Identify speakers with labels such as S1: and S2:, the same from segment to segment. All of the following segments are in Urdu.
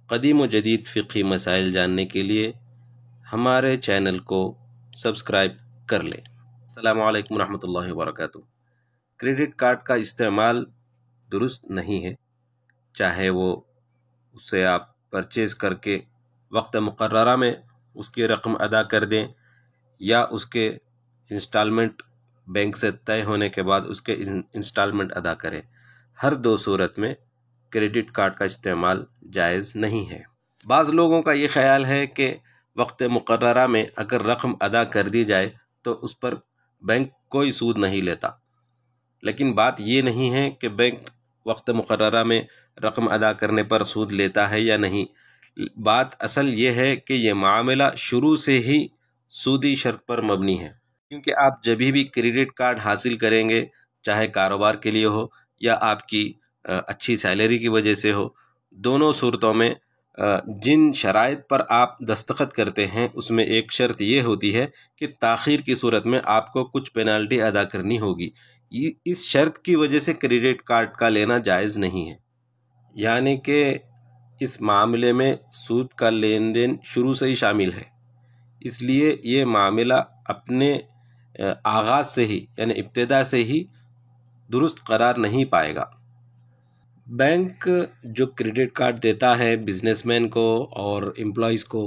S1: قدیم و جدید فقہی مسائل جاننے کے لیے ہمارے چینل کو سبسکرائب کر لیں۔ السلام علیکم ورحمۃ اللہ وبرکاتہ۔ کریڈٹ کارڈ کا استعمال درست نہیں ہے، چاہے وہ اسے آپ پرچیز کر کے وقت مقررہ میں اس کی رقم ادا کر دیں یا اس کے انسٹالمنٹ بینک سے طے ہونے کے بعد اس کے انسٹالمنٹ ادا کریں۔ ہر دو صورت میں کریڈٹ کارڈ کا استعمال جائز نہیں ہے۔ بعض لوگوں کا یہ خیال ہے کہ وقت مقررہ میں اگر رقم ادا کر دی جائے تو اس پر بینک کوئی سود نہیں لیتا، لیکن بات یہ نہیں ہے کہ بینک وقت مقررہ میں رقم ادا کرنے پر سود لیتا ہے یا نہیں۔ بات اصل یہ ہے کہ یہ معاملہ شروع سے ہی سودی شرط پر مبنی ہے، کیونکہ آپ جب بھی کریڈٹ کارڈ حاصل کریں گے، چاہے کاروبار کے لیے ہو یا آپ کی اچھی سیلری کی وجہ سے ہو، دونوں صورتوں میں جن شرائط پر آپ دستخط کرتے ہیں اس میں ایک شرط یہ ہوتی ہے کہ تاخیر کی صورت میں آپ کو کچھ پینالٹی ادا کرنی ہوگی۔ اس شرط کی وجہ سے کریڈٹ کارڈ کا لینا جائز نہیں ہے، یعنی کہ اس معاملے میں سود کا لین دین شروع سے ہی شامل ہے، اس لیے یہ معاملہ اپنے آغاز سے ہی یعنی ابتدا سے ہی درست قرار نہیں پائے گا۔ بینک جو کریڈٹ کارڈ دیتا ہے بزنس مین کو اور امپلائیز کو،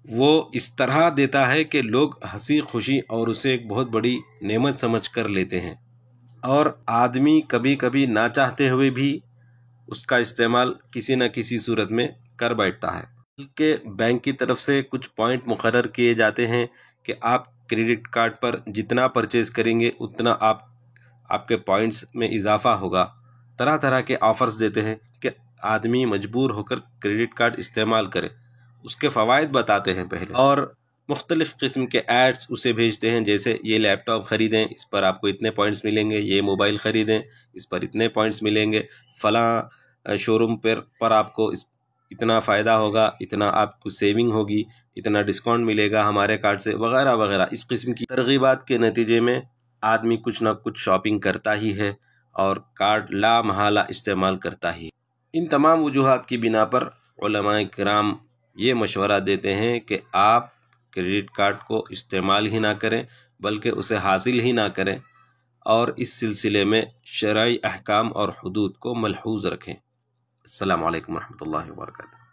S1: وہ اس طرح دیتا ہے کہ لوگ ہنسی خوشی اور اسے ایک بہت بڑی نعمت سمجھ کر لیتے ہیں، اور آدمی کبھی کبھی نہ چاہتے ہوئے بھی اس کا استعمال کسی نہ کسی صورت میں کر بیٹھتا ہے۔ بلکہ بینک کی طرف سے کچھ پوائنٹ مقرر کیے جاتے ہیں کہ آپ کریڈٹ کارڈ پر جتنا پرچیز کریں گے اتنا آپ کے پوائنٹس میں اضافہ ہوگا۔ طرح طرح کے آفرز دیتے ہیں کہ آدمی مجبور ہو کر کریڈٹ کارڈ استعمال کرے، اس کے فوائد بتاتے ہیں پہلے، اور مختلف قسم کے ایڈز اسے بھیجتے ہیں، جیسے یہ لیپ ٹاپ خریدیں اس پر آپ کو اتنے پوائنٹس ملیں گے، یہ موبائل خریدیں اس پر اتنے پوائنٹس ملیں گے، فلاں شو روم پر آپ کو اتنا فائدہ ہوگا، اتنا آپ کو سیونگ ہوگی، اتنا ڈسکاؤنٹ ملے گا ہمارے کارڈ سے، وغیرہ وغیرہ۔ اس قسم کی ترغیبات کے نتیجے میں آدمی کچھ نہ کچھ شاپنگ کرتا ہی ہے اور کارڈ لا محالہ استعمال کرتا ہی ہے۔ ان تمام وجوہات کی بنا پر علماء کرام یہ مشورہ دیتے ہیں کہ آپ کریڈٹ کارڈ کو استعمال ہی نہ کریں بلکہ اسے حاصل ہی نہ کریں، اور اس سلسلے میں شرعی احکام اور حدود کو ملحوظ رکھیں۔ السلام علیکم ورحمۃ اللہ وبرکاتہ۔